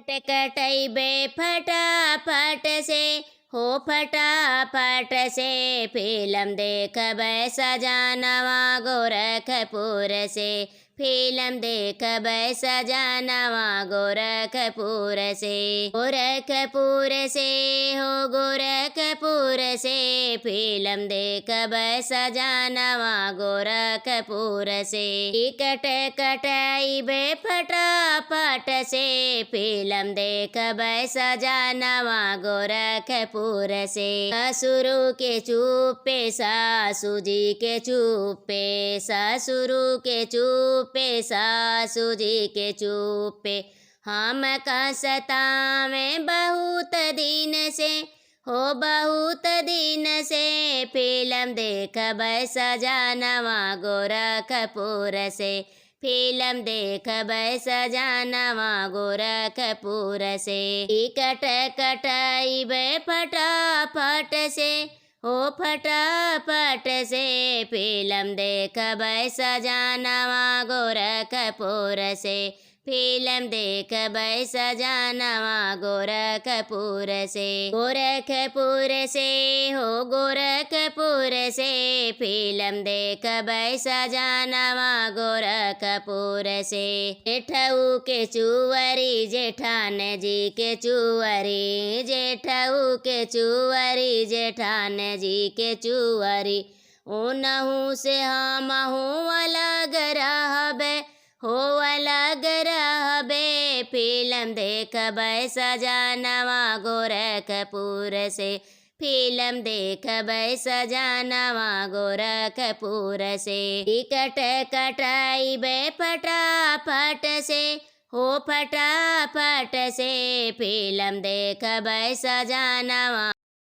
कटकटैबे फटाफट से, हो फटाफट से, फिल्म देखबै सजानवा गोरखपुर से, फिल्म देखबै सजानवा गोरखपुर से। गोरखपुर से हो गोरखपुर से, फिल्म देखबै सजानवा गोरखपुर से। टिकट कटैबे फटाफट से, फिल्म देखबै सजानवा गोरखपुर से। ससुरु के चुप्पे सासू जी के चुप्पे, ससुरु के चुप्पे सासू जी के चुप्पे, हम कसतावें बहुत दिन से, हो बहुत दिन से, फिल्म देखबै सजानवा गोरखपुर से, फिल्म देखबै सजानवा गोरखपुर से। टिकट कटैबे फटाफट से, हो फटाफट से, फिल्म देखबै सजानवा गोरखपुर से, फिल्म देखबै सजानवा गोरखपुर से। गोरखपुर से हो गोरखपुर से, फिल्म देखबै सजानवा गोरखपुर से। जेठऊ के चुअरी जेठान जी के चुअरी, जेठऊ के चुअरी जेठान जी के चुअरी, ओनहु से हमहु अलग रहबे, हो अलग रहबे, फिल्म देखबै सजानवा गोरखपुर से, फिल्म देखबै सजानवा गोरखपुर से। टिकट कटैबे फटाफट से, हो फटाफट से, फिल्म देखबै सजानवा